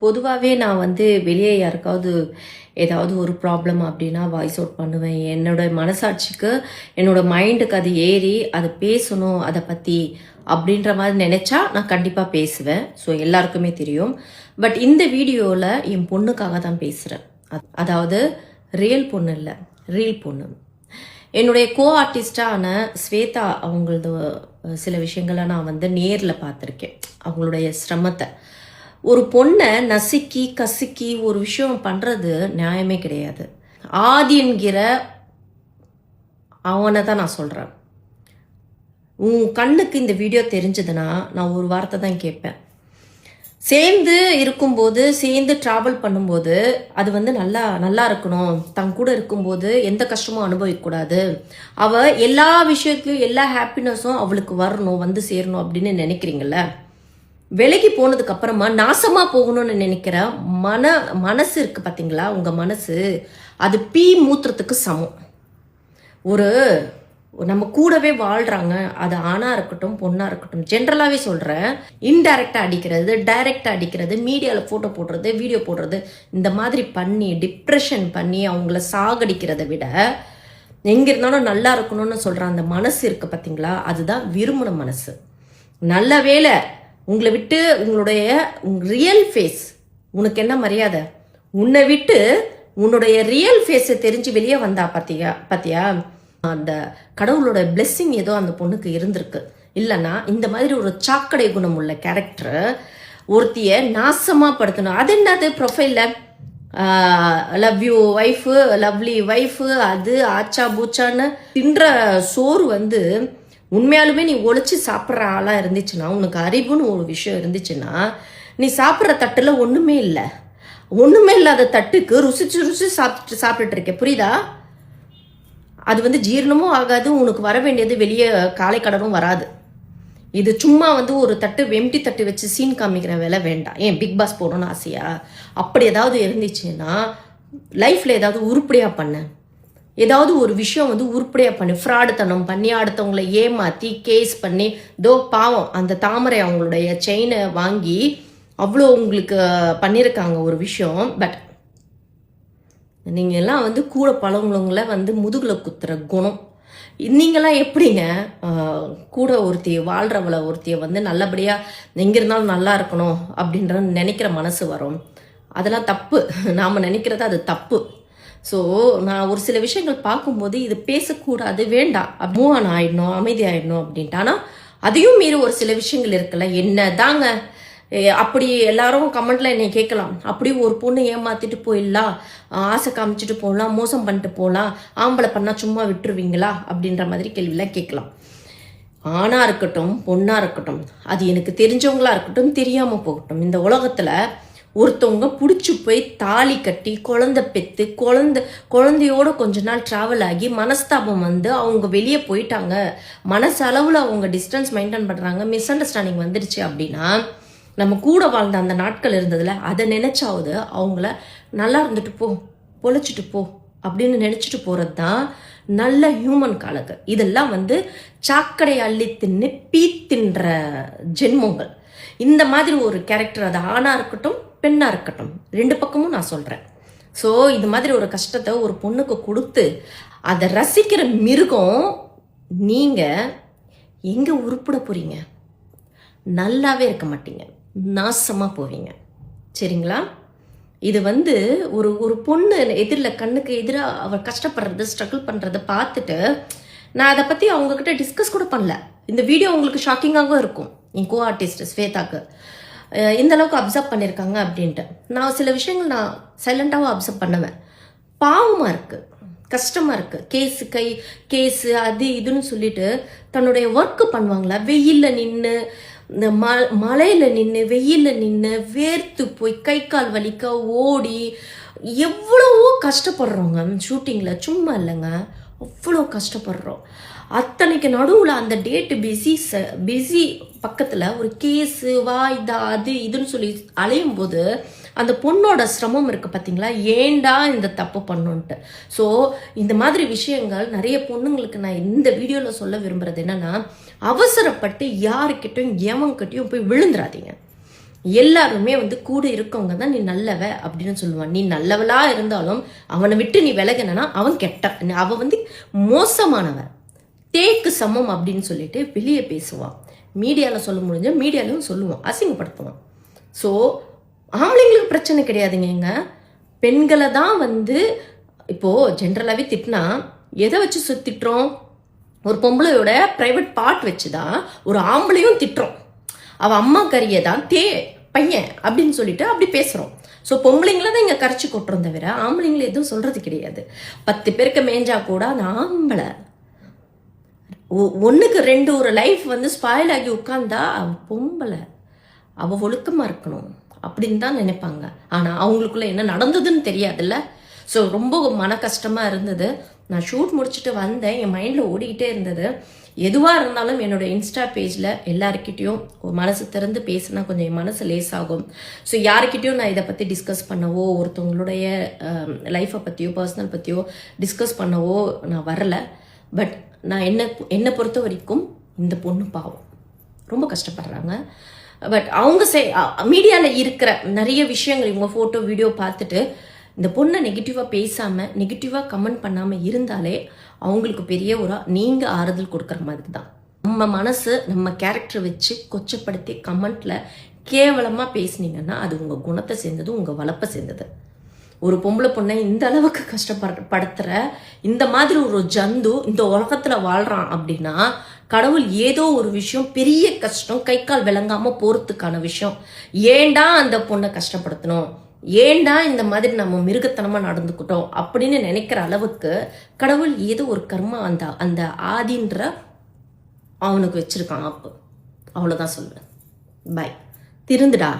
பொதுவாகவே நான் வந்து வெளியே யாருக்காவது ஏதாவது ஒரு ப்ராப்ளம் அப்படின்னா வாய்ஸ் அவுட் பண்ணுவேன். என்னோட மனசாட்சிக்கு என்னோட மைண்டுக்கு அது ஏறி அதை பேசணும் அதை பற்றி அப்படின்ற மாதிரி நினச்சா நான் கண்டிப்பாக பேசுவேன். ஸோ எல்லாருக்குமே தெரியும். பட் இந்த வீடியோவில் என் பொண்ணுக்காக தான் பேசுகிறேன். அதாவது ரியல் பொண்ணு இல்லை, ரீல் பொண்ணு. என்னுடைய கோ ஆர்டிஸ்டான ஸ்வேதா அவங்களது சில விஷயங்களை நான் வந்து நேரில் பார்த்துருக்கேன். அவங்களுடைய சிரமத்தை ஒரு பொண்ணை நசுக்கி கசுக்கி ஒரு விஷயம் பண்ணுறது நியாயமே கிடையாது. ஆதி என்கிற அவனை தான் நான் சொல்கிறேன். உன் கண்ணுக்கு இந்த வீடியோ தெரிஞ்சதுன்னா நான் ஒரு வார்த்தை தான் கேட்பேன். சேர்ந்து இருக்கும்போது, சேர்ந்து ட்ராவல் பண்ணும்போது அது வந்து நல்லா இருக்கணும். தன் கூட இருக்கும்போது எந்த கஷ்டமும் அனுபவிக்கக்கூடாது. அவள் எல்லா விஷயத்துலையும் எல்லா ஹாப்பினஸும் அவளுக்கு வரணும், வந்து சேரணும் அப்படின்னு நினைக்கிறீங்கள. விலகி போனதுக்கு அப்புறமா நாசமா போகணும்னு நினைக்கிற மனசு இருக்கு பார்த்தீங்களா, உங்க மனசு அது பீ மூத்திரத்துக்கு சமம். ஒரு நம்ம கூடவே வாழ்றாங்க, அது ஆணா இருக்கட்டும் பொண்ணா இருக்கட்டும், ஜென்ரலாகவே சொல்கிறேன். இன்டைரக்டாக அடிக்கிறது, டைரக்டாக அடிக்கிறது, மீடியாவில் ஃபோட்டோ போடுறது, வீடியோ போடுறது, இந்த மாதிரி பண்ணி டிப்ரெஷன் பண்ணி அவங்கள சாகடிக்கிறத விட எங்கே இருந்தாலும் நல்லா இருக்கணும்னு சொல்கிற அந்த மனசு இருக்கு பார்த்தீங்களா, அதுதான் விரும்பின மனசு. நல்ல வேலை உங்களை விட்டு உங்களுடைய ரியல் ஃபேஸ், உனக்கு என்ன மரியாதை, உன்னை விட்டு உன்னுடைய ரியல் ஃபேஸை தெரிஞ்சு வெளியே வந்தா பார்த்தியா, அந்த கடவுளோட பிளெஸ்ஸிங் ஏதோ அந்த பொண்ணுக்கு இருந்திருக்கு. இல்லைன்னா இந்த மாதிரி ஒரு சாக்கடை குணம் உள்ள கேரக்டர் ஒருத்திய நாசமாக படுத்தணும். அது என்னது ப்ரொஃபைலில் love you wife, lovely wife, அது ஆச்சா பூச்சான்னு தின்ற சோறு வந்து உண்மையாலுமே நீ ஒழிச்சு சாப்பிட்ற ஆளாக இருந்துச்சுன்னா, உனக்கு அறிவுன்னு ஒரு விஷயம் இருந்துச்சுன்னா, நீ சாப்பிட்ற தட்டில் ஒன்றுமே இல்லாத தட்டுக்கு ருசிச்சு சாப்பிட்டுட்டு இருக்க, புரியுதா? அது வந்து ஜீரணமும் ஆகாது, உனக்கு வர வேண்டியது வெளியே காலை கடனும் வராது. இது சும்மா வந்து ஒரு தட்டு எம்டி தட்டு வச்சு சீன் காமிக்கிற வேலை வேண்டாம். ஏன் பிக் பாஸ் போடணும்னு ஆசையா? அப்படி ஏதாவது இருந்துச்சுன்னா லைஃப்பில் ஏதாவது உருப்படியாக பண்ண, ஏதாவது ஒரு விஷயம் வந்து உருப்படியாக பண்ணி ஃப்ராடுத்தனம் பண்ணி அடுத்தவங்களை ஏமாற்றி கேஸ் பண்ணி, பாவம் அந்த தாமரை அவங்களுடைய செயினை வாங்கி அவ்வளோ உங்களுக்கு பண்ணியிருக்காங்க ஒரு விஷயம். பட் நீங்கள் எல்லாம் வந்து கூட பழங்களவங்கள வந்து முதுகில் குத்துற குணம். நீங்களாம் எப்படிங்க கூட ஒருத்தியை வந்து நல்லபடியாக எங்கே இருந்தாலும் நல்லா இருக்கணும் அப்படின்ற நினைக்கிற மனசு வரும்? அதெல்லாம் தப்பு. நாம் நினைக்கிறது அது தப்பு. ஸோ நான் ஒரு சில விஷயங்கள் பார்க்கும்போது இது பேசக்கூடாது, வேண்டாம், மூவ் ஆன் ஆயிடணும், அமைதி ஆயிடணும் அப்படின்ட்டு. ஆனால் அதையும் மீறி ஒரு சில விஷயங்கள் இருக்குல்ல, என்ன தாங்க அப்படி எல்லாரும் கமெண்ட்ல என்னை கேட்கலாம், அப்படி ஒரு பொண்ணு ஏமாத்திட்டு போயிடலாம், ஆசை காமிச்சிட்டு போகலாம், மோசம் பண்ணிட்டு போகலாம், ஆம்பளை பண்ணால் சும்மா விட்டுருவீங்களா அப்படின்ற மாதிரி கேள்வியெல்லாம் கேட்கலாம். ஆணா இருக்கட்டும் பொண்ணா இருக்கட்டும், அது எனக்கு தெரிஞ்சவங்களா இருக்கட்டும் தெரியாமல் போகட்டும், இந்த உலகத்தில் ஒருத்தவங்க பிடிச்சி போய் தாலி கட்டி குழந்தை பெற்று குழந்தையோட கொஞ்ச நாள் ட்ராவல் ஆகி மனஸ்தாபம் வந்து அவங்க வெளியே போயிட்டாங்க, மனசளவில் அவங்க டிஸ்டன்ஸ் மெயின்டைன் பண்ணுறாங்க, மிஸ் அண்டர்ஸ்டாண்டிங் வந்துடுச்சு அப்படின்னா, நம்ம கூட வாழ்ந்த அந்த நாட்கள் இருந்ததில் அதை நினச்சாவது அவங்கள நல்லா இருந்துட்டு போ, பொழைச்சிட்டு போ அப்படின்னு நினச்சிட்டு போகிறது தான் நல்ல ஹியூமன் கணக்கு. இதெல்லாம் வந்து சாக்கடை அள்ளி தின்னு பீத்தின்ற ஜென்மங்கள். இந்த மாதிரி ஒரு கேரக்டர், அது ஆணாக இருக்கட்டும் பெண்ணாக இருக்கட்டும், ரெண்டு பக்கமும் நான் சொல்கிறேன். ஸோ இது மாதிரி ஒரு கஷ்டத்தை ஒரு பொண்ணுக்கு கொடுத்து அதை ரசிக்கிற மிருகம் நீங்கள் எங்கே உருப்பிட போகிறீங்க? நல்லாவே இருக்க மாட்டீங்க, நாசமாக போவீங்க. சரிங்களா? இது வந்து ஒரு பொண்ணு எதிரில் கண்ணுக்கு எதிராக அவள் கஷ்டப்படுறது ஸ்ட்ரகிள் பண்ணுறதை பார்த்துட்டு நான் அதை பற்றி அவங்கக்கிட்ட டிஸ்கஸ் கூட பண்ணல. இந்த வீடியோ உங்களுக்கு ஷாக்கிங்காகவும் இருக்கும். என் கோ ஆர்டிஸ்ட் ஸ்வேதாக்கு இந்த அளவுக்கு அப்சர்வ் பண்ணியிருக்காங்க அப்படின்ட்டு. நான் சில விஷயங்கள் நான் சைலண்ட்டாகவும் அப்சர்வ் பண்ணுவேன். பாவமாக இருக்குது, கஷ்டமாக இருக்குது. கேஸு அது இதுன்னு சொல்லிட்டு தன்னுடைய ஒர்க்கு பண்ணுவாங்களா, வெயிலில் நின்று இந்த மழையில் நின்று வெயிலில் நின்று வேர்த்து போய் கை கால் வலிக்க ஓடி எவ்வளவோ கஷ்டப்படுறோங்க ஷூட்டிங்கில். சும்மா இல்லைங்க, அவ்வளோ கஷ்டப்படுறோம். அத்தனைக்கு நடுவில் அந்த டேட்டு பிஸி பக்கத்தில் ஒரு கேஸு வாய்தா அது இதுன்னு சொல்லி அலையும் போது அந்த பொண்ணோட சிரமம் இருக்குது பார்த்தீங்களா, ஏண்டா இந்த தப்பு பண்ணுன்ட்டு. ஸோ இந்த மாதிரி விஷயங்கள் நிறைய பொண்ணுங்களுக்கு நான் இந்த வீடியோவில் சொல்ல விரும்புகிறது என்னென்னா, அவசரப்பட்டு யாருக்கிட்டையும் எவங்கிட்டையும் போய் விழுந்துடாதீங்க. எல்லாருமே வந்து கூட இருக்கவங்க தான் நீ நல்லவ அப்படின்னு சொல்லுவான். நீ நல்லவளா இருந்தாலும் அவனை விட்டு நீ விலகினா அவன் கெட்ட, அவன் வந்து மோசமானவன், தேக்கு சமம் அப்படின்னு சொல்லிட்டு வெளியே பேசுவான். மீடியாவில் சொல்ல முடிஞ்ச மீடியாலையும் சொல்லுவான், அசிங்கப்படுத்துவான். ஸோ ஆம்பளைங்களுக்கு பிரச்சனை கிடையாதுங்க, பெண்களை தான் வந்து இப்போது ஜென்ரலாகவே திட்டினா எதை வச்சு திட்டுறோம்? ஒரு பொம்பளையோட ப்ரைவேட் பார்ட் வச்சு தான் ஒரு ஆம்பளையும் திட்டுறோம். அவள் அம்மா கறியை தான் பையன் அப்படின்னு சொல்லிட்டு அப்படி பேசுகிறோம். ஸோ பொம்பளைங்கள தான் இங்கே கரைச்சி கொட்டுறோம் தவிர ஆம்பளைங்களை எதுவும் சொல்கிறது கிடையாது. 10 பேருக்கு மேஞ்சா கூட அந்த ஆம்பளை 1க்கு 2 ஒரு லைஃப் வந்து ஸ்பாயில் ஆகி உட்காந்தா அவன் பொம்பளை, அவள் ஒழுக்கமாக இருக்கணும் அப்படின்னு தான் நினைப்பாங்க. ஆனால் அவங்களுக்குள்ள என்ன நடந்ததுன்னு தெரியாதுல்ல. ஸோ ரொம்ப மன கஷ்டமாக இருந்தது. நான் ஷூட் முடிச்சுட்டு வந்தேன், என் மைண்டில் ஓடிக்கிட்டே இருந்தது. எதுவாக இருந்தாலும் என்னோட இன்ஸ்டா பேஜில் எல்லாருக்கிட்டையும் ஒரு மனசு திறந்து பேசினா கொஞ்சம் என் மனசு லேசாகும். ஸோ யாருக்கிட்டையும் நான் இதை பற்றி டிஸ்கஸ் பண்ணவோ ஒருத்தவங்களுடைய லைஃப்பை பற்றியோ பர்சனல் பற்றியோ டிஸ்கஸ் பண்ணவோ நான் வரலை. பட் நான் என்னை பொறுத்த வரைக்கும் இந்த பொண்ணு பாவம் ரொம்ப கஷ்டப்படுறாங்க. பட் அவங்க மீடியாவில் இருக்கிற நிறைய விஷயங்கள் இவங்க ஃபோட்டோ வீடியோ பார்த்துட்டு இந்த பொண்ணை நெகட்டிவாக பேசாமல் நெகட்டிவாக கமெண்ட் பண்ணாமல் இருந்தாலே அவங்களுக்கு பெரிய ஒரு நீங்கள் ஆறுதல் கொடுக்குற மாதிரி தான். நம்ம மனசு நம்ம கேரக்டர் வச்சு கொச்சப்படுத்தி கமெண்ட்டில் கேவலமாக பேசுனீங்கன்னா அது உங்கள் குணத்தை சேர்ந்தது, உங்கள் வளப்பை சேர்ந்தது. ஒரு பொம்பளை பொண்ணை இந்த அளவுக்கு கஷ்டப்படுத்துகிற இந்த மாதிரி ஒரு ஜந்து இந்த உலகத்தில் வாழ்கிறான் அப்படின்னா கடவுள் ஏதோ ஒரு விஷயம், பெரிய கஷ்டம், கை கால் விளங்காமல் போகிறதுக்கான விஷயம். ஏண்டா அந்த பொண்ணை கஷ்டப்படுத்தணும், ஏண்டா இந்த மாதிரி நம்ம மிருகத்தனமாக நடந்துக்கிட்டோம் அப்படின்னு நினைக்கிற அளவுக்கு கடவுள் ஏதோ ஒரு கர்மா அந்த ஆதின்ற அவனுக்கு வச்சிருக்கான். அப்போ அவ்வளோதான் சொல்லுவேன். பாய். திருந்துடா.